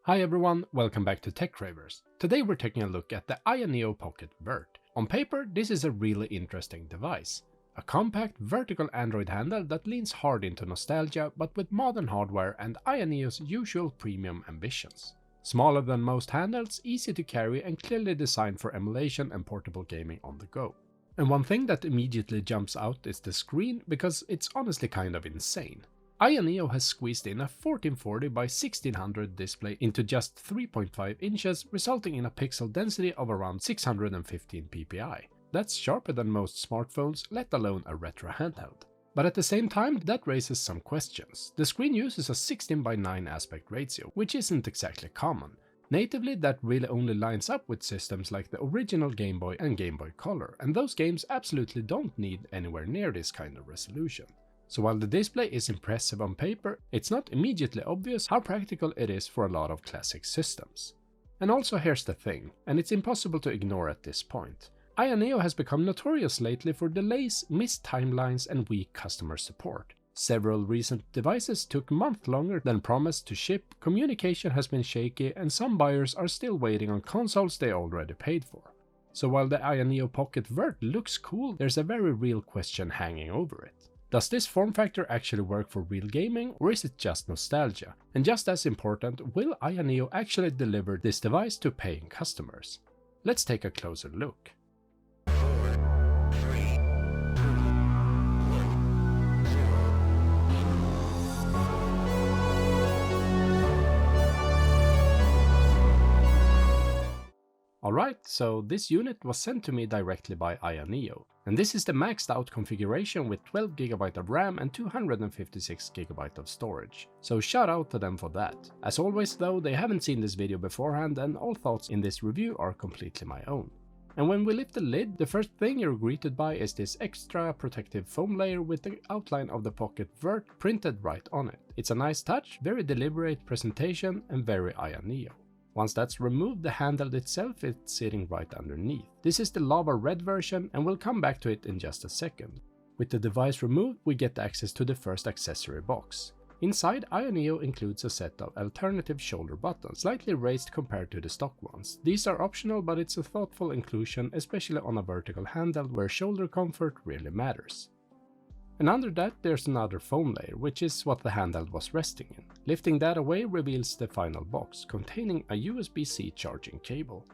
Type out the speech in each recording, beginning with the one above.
Hi everyone, welcome back to TechCravers. Today we're taking a look at the AYANEO Pocket VERT. On paper, this is a really interesting device. A compact, vertical Android handle that leans hard into nostalgia but with modern hardware and AYANEO's usual premium ambitions. Smaller than most handhelds, easy to carry and clearly designed for emulation and portable gaming on the go. And one thing that immediately jumps out is the screen, because it's honestly kind of insane. AYANEO has squeezed in a 1440 by 1600 display into just 3.5 inches, resulting in a pixel density of around 615 ppi. That's sharper than most smartphones, let alone a retro handheld. But at the same time, that raises some questions. The screen uses a 16 by 9 aspect ratio, which isn't exactly common. Natively, that really only lines up with systems like the original Game Boy and Game Boy Color, and those games absolutely don't need anywhere near this kind of resolution. So while the display is impressive on paper, it's not immediately obvious how practical it is for a lot of classic systems. And also here's the thing, and it's impossible to ignore at this point. AYANEO has become notorious lately for delays, missed timelines and weak customer support. Several recent devices took months longer than promised to ship, communication has been shaky, and some buyers are still waiting on consoles they already paid for. So while the AYANEO Pocket VERT looks cool, there's a very real question hanging over it. Does this form factor actually work for real gaming, or is it just nostalgia? And just as important, will AYANEO actually deliver this device to paying customers? Let's take a closer look. Alright, so this unit was sent to me directly by AYANEO, and this is the maxed out configuration with 12GB of RAM and 256GB of storage, so shout out to them for that. As always though, they haven't seen this video beforehand and all thoughts in this review are completely my own. And when we lift the lid, the first thing you're greeted by is this extra protective foam layer with the outline of the Pocket VERT printed right on it. It's a nice touch, very deliberate presentation and very AYANEO. Once that's removed, the handheld itself is sitting right underneath. This is the lava red version and we'll come back to it in just a second. With the device removed, we get access to the first accessory box. Inside, AYANEO includes a set of alternative shoulder buttons, slightly raised compared to the stock ones. These are optional, but it's a thoughtful inclusion, especially on a vertical handheld where shoulder comfort really matters. And under that there's another foam layer, which is what the handheld was resting in. Lifting that away reveals the final box, containing a USB-C charging cable.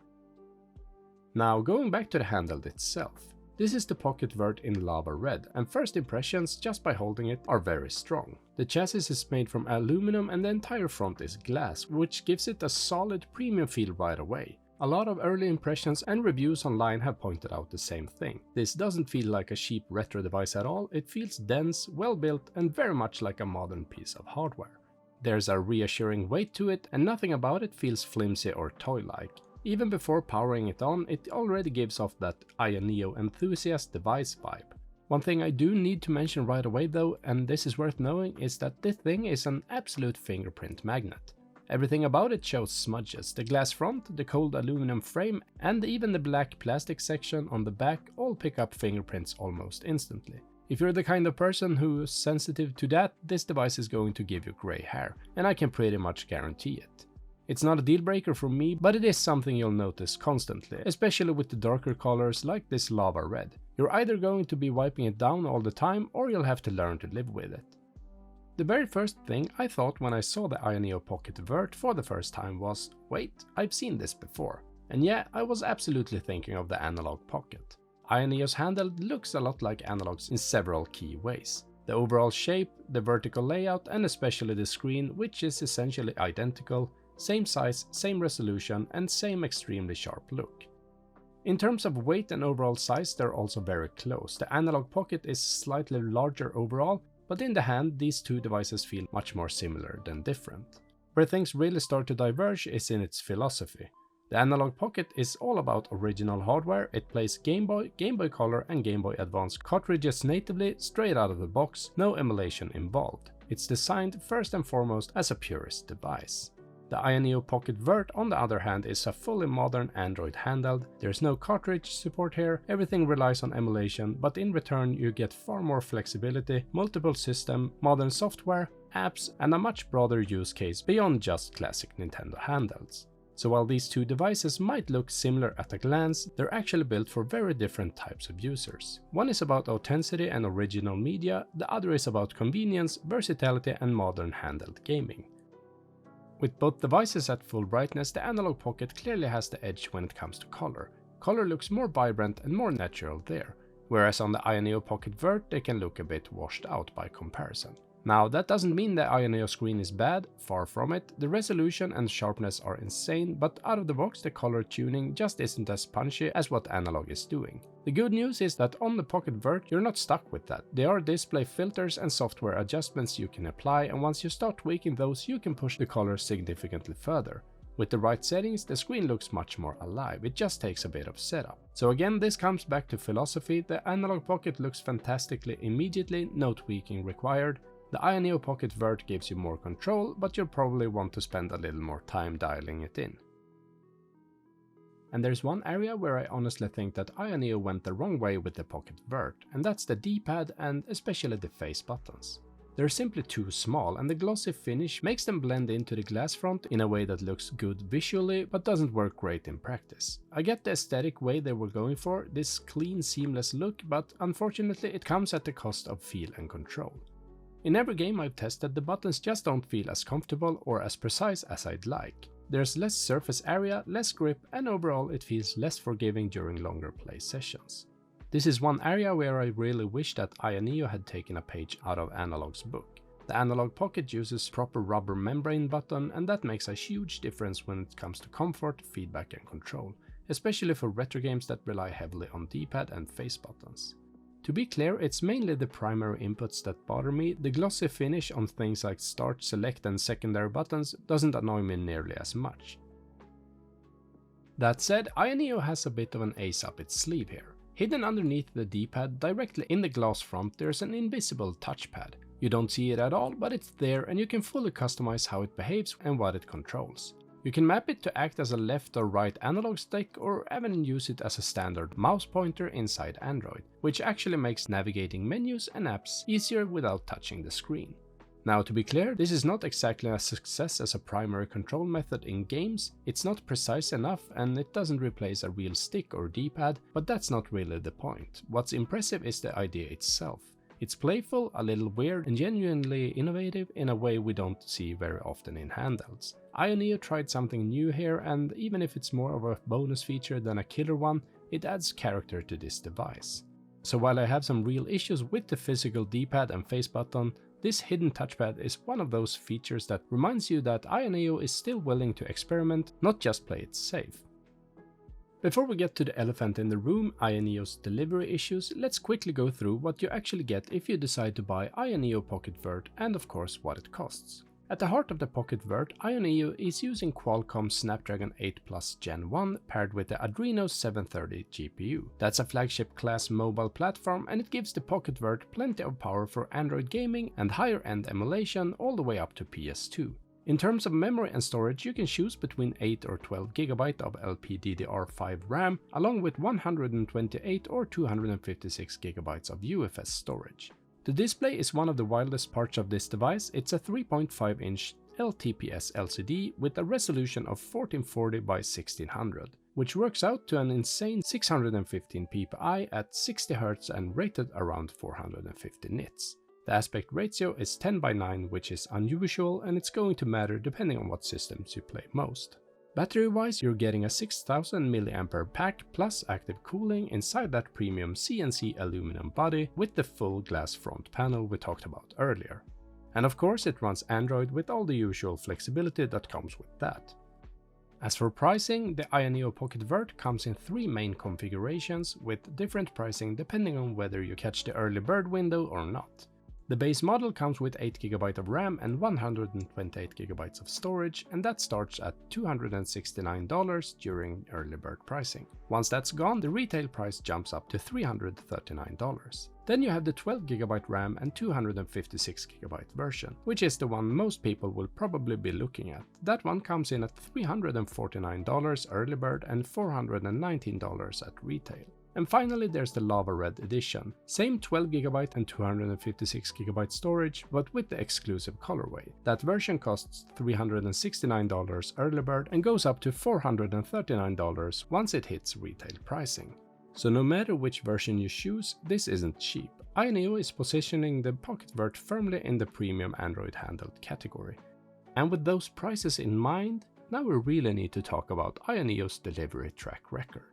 Now going back to the handheld itself. This is the Pocket VERT in lava red, and first impressions just by holding it are very strong. The chassis is made from aluminum and the entire front is glass, which gives it a solid premium feel right away. A lot of early impressions and reviews online have pointed out the same thing. This doesn't feel like a cheap retro device at all, it feels dense, well built and very much like a modern piece of hardware. There's a reassuring weight to it and nothing about it feels flimsy or toy-like. Even before powering it on, it already gives off that AYANEO enthusiast device vibe. One thing I do need to mention right away though, and this is worth knowing, is that this thing is an absolute fingerprint magnet. Everything about it shows smudges. The glass front, the cold aluminum frame, and even the black plastic section on the back all pick up fingerprints almost instantly. If you're the kind of person who's sensitive to that, this device is going to give you grey hair, and I can pretty much guarantee it. It's not a deal breaker for me, but it is something you'll notice constantly, especially with the darker colors like this lava red. You're either going to be wiping it down all the time, or you'll have to learn to live with it. The very first thing I thought when I saw the AYANEO Pocket VERT for the first time was, wait, I've seen this before. And yeah, I was absolutely thinking of the Analogue Pocket. AYANEO's handheld looks a lot like Analogue's in several key ways. The overall shape, the vertical layout and especially the screen, which is essentially identical, same size, same resolution and same extremely sharp look. In terms of weight and overall size, they're also very close. The Analogue Pocket is slightly larger overall, but in the hand, these two devices feel much more similar than different. Where things really start to diverge is in its philosophy. The Analogue Pocket is all about original hardware. It plays Game Boy, Game Boy Color and Game Boy Advance cartridges natively, straight out of the box, no emulation involved. It's designed first and foremost as a purist device. The AYANEO Pocket VERT on the other hand is a fully modern Android handheld. There's no cartridge support here, everything relies on emulation, but in return you get far more flexibility, multiple system, modern software apps, and a much broader use case beyond just classic Nintendo handhelds. So while these two devices might look similar at a glance, they're actually built for very different types of users. One is about authenticity and original media, the other is about convenience, versatility, and modern handheld gaming. With both devices at full brightness, the Analogue Pocket clearly has the edge when it comes to color. Color looks more vibrant and more natural there, whereas on the AYANEO Pocket VERT they can look a bit washed out by comparison. Now, that doesn't mean the AYANEO screen is bad, far from it. The resolution and sharpness are insane, but out of the box the color tuning just isn't as punchy as what Analogue is doing. The good news is that on the Pocket VERT you're not stuck with that. There are display filters and software adjustments you can apply, and once you start tweaking those you can push the color significantly further. With the right settings, the screen looks much more alive, it just takes a bit of setup. So again, this comes back to philosophy. The Analogue Pocket looks fantastically immediately, no tweaking required. The AYANEO Pocket VERT gives you more control, but you'll probably want to spend a little more time dialing it in. And there's one area where I honestly think that AYANEO went the wrong way with the Pocket VERT, and that's the D-pad and especially the face buttons. They're simply too small, and the glossy finish makes them blend into the glass front in a way that looks good visually, but doesn't work great in practice. I get the aesthetic way they were going for, this clean, seamless look, but unfortunately it comes at the cost of feel and control. In every game I've tested, the buttons just don't feel as comfortable or as precise as I'd like. There's less surface area, less grip, and overall it feels less forgiving during longer play sessions. This is one area where I really wish that AYANEO had taken a page out of Analogue's book. The Analogue Pocket uses proper rubber membrane button, and that makes a huge difference when it comes to comfort, feedback and control, especially for retro games that rely heavily on D-pad and face buttons. To be clear, it's mainly the primary inputs that bother me. The glossy finish on things like start, select and secondary buttons doesn't annoy me nearly as much. That said, AYANEO has a bit of an ace up its sleeve here. Hidden underneath the D-pad, directly in the glass front, there's an invisible touchpad. You don't see it at all, but it's there and you can fully customize how it behaves and what it controls. You can map it to act as a left or right analog stick, or even use it as a standard mouse pointer inside Android, which actually makes navigating menus and apps easier without touching the screen. Now, to be clear, this is not exactly a success as a primary control method in games. It's not precise enough and it doesn't replace a real stick or D-pad, but that's not really the point. What's impressive is the idea itself. It's playful, a little weird, and genuinely innovative in a way we don't see very often in handhelds. AYANEO tried something new here, and even if it's more of a bonus feature than a killer one, it adds character to this device. So while I have some real issues with the physical D-pad and face button, this hidden touchpad is one of those features that reminds you that AYANEO is still willing to experiment, not just play it safe. Before we get to the elephant in the room, AYANEO's delivery issues, let's quickly go through what you actually get if you decide to buy AYANEO Pocket VERT and of course what it costs. At the heart of the Pocket VERT, AYANEO is using Qualcomm Snapdragon 8 Plus Gen 1 paired with the Adreno 730 GPU. That's a flagship class mobile platform, and it gives the Pocket VERT plenty of power for Android gaming and higher end emulation all the way up to PS2. In terms of memory and storage, you can choose between 8 or 12 GB of LPDDR5 RAM, along with 128 or 256 GB of UFS storage. The display is one of the wildest parts of this device. It's a 3.5-inch LTPS LCD with a resolution of 1440 by 1600, which works out to an insane 615 ppi at 60 Hz and rated around 450 nits. The aspect ratio is 10:9, which is unusual, and it's going to matter depending on what systems you play most. Battery-wise, you're getting a 6000 mAh pack plus active cooling inside that premium CNC aluminum body with the full glass front panel we talked about earlier. And of course it runs Android with all the usual flexibility that comes with that. As for pricing, the AYANEO Pocket VERT comes in 3 main configurations with different pricing depending on whether you catch the early bird window or not. The base model comes with 8 GB of RAM and 128 GB of storage, and that starts at $269 during early bird pricing. Once that's gone, the retail price jumps up to $339. Then you have the 12 GB RAM and 256 GB version, which is the one most people will probably be looking at. That one comes in at $349 early bird and $419 at retail. And finally there's the Lava Red edition. Same 12GB and 256GB storage, but with the exclusive colorway. That version costs $369 early bird and goes up to $439 once it hits retail pricing. So no matter which version you choose, this isn't cheap. AYANEO is positioning the Pocket VERT firmly in the premium Android handheld category. And with those prices in mind, now we really need to talk about AYANEO's delivery track record.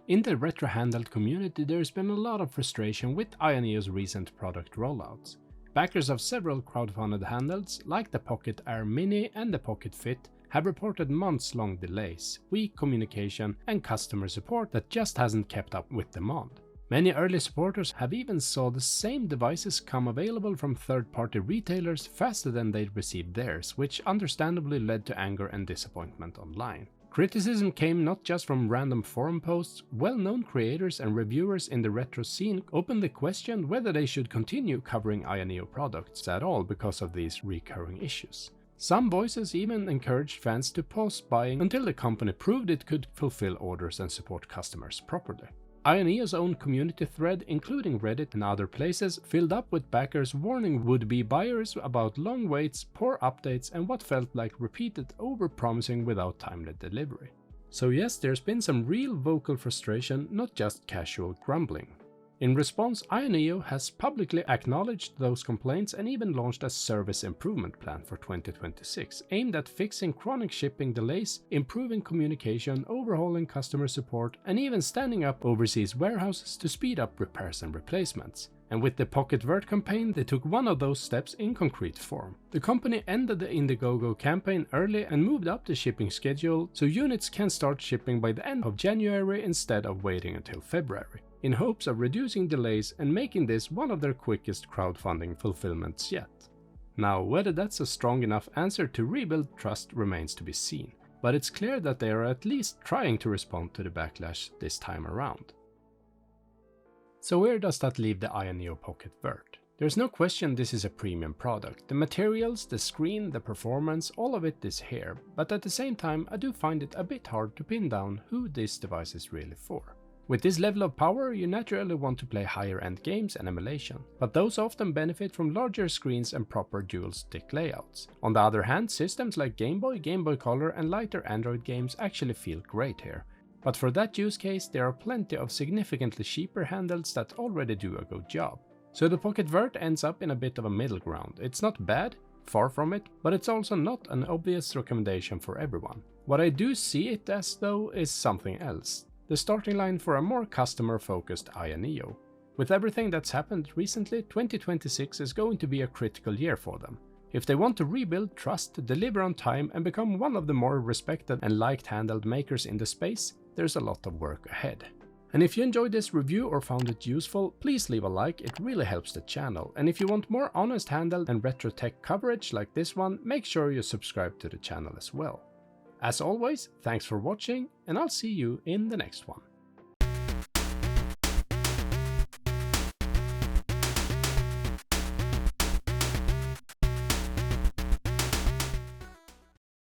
In the retro handheld community, there's been a lot of frustration with AYANEO's recent product rollouts. Backers of several crowdfunded handhelds, like the Pocket Air Mini and the Pocket Fit, have reported months-long delays, weak communication, and customer support that just hasn't kept up with demand. Many early supporters have even saw the same devices come available from third-party retailers faster than they'd received theirs, which understandably led to anger and disappointment online. Criticism came not just from random forum posts. Well-known creators and reviewers in the retro scene openly questioned whether they should continue covering AYANEO products at all because of these recurring issues. Some voices even encouraged fans to pause buying until the company proved it could fulfill orders and support customers properly. AYANEO's own community thread, including Reddit and other places, filled up with backers warning would-be buyers about long waits, poor updates, and what felt like repeated over-promising without timely delivery. So yes, there's been some real vocal frustration, not just casual grumbling. In response, AYANEO has publicly acknowledged those complaints and even launched a service improvement plan for 2026, aimed at fixing chronic shipping delays, improving communication, overhauling customer support, and even standing up overseas warehouses to speed up repairs and replacements. And with the Pocket VERT campaign, they took one of those steps in concrete form. The company ended the Indiegogo campaign early and moved up the shipping schedule so units can start shipping by the end of January instead of waiting until February, in hopes of reducing delays and making this one of their quickest crowdfunding fulfillments yet. Now, whether that's a strong enough answer to rebuild trust remains to be seen, but it's clear that they are at least trying to respond to the backlash this time around. So where does that leave the AYANEO Pocket VERT? There's no question this is a premium product. The materials, the screen, the performance, all of it is here, but at the same time I do find it a bit hard to pin down who this device is really for. With this level of power, you naturally want to play higher-end games and emulation, but those often benefit from larger screens and proper dual-stick layouts. On the other hand, systems like Game Boy, Game Boy Color, and lighter Android games actually feel great here. But for that use case, there are plenty of significantly cheaper handhelds that already do a good job. So the Pocket VERT ends up in a bit of a middle ground. It's not bad, far from it, but it's also not an obvious recommendation for everyone. What I do see it as though is something else. The starting line for a more customer-focused AYANEO. With everything that's happened recently, 2026 is going to be a critical year for them. If they want to rebuild trust, deliver on time, and become one of the more respected and liked handheld makers in the space, there's a lot of work ahead. And if you enjoyed this review or found it useful, please leave a like, it really helps the channel. And if you want more honest handheld and retro tech coverage like this one, make sure you subscribe to the channel as well. As always, thanks for watching, and I'll see you in the next one.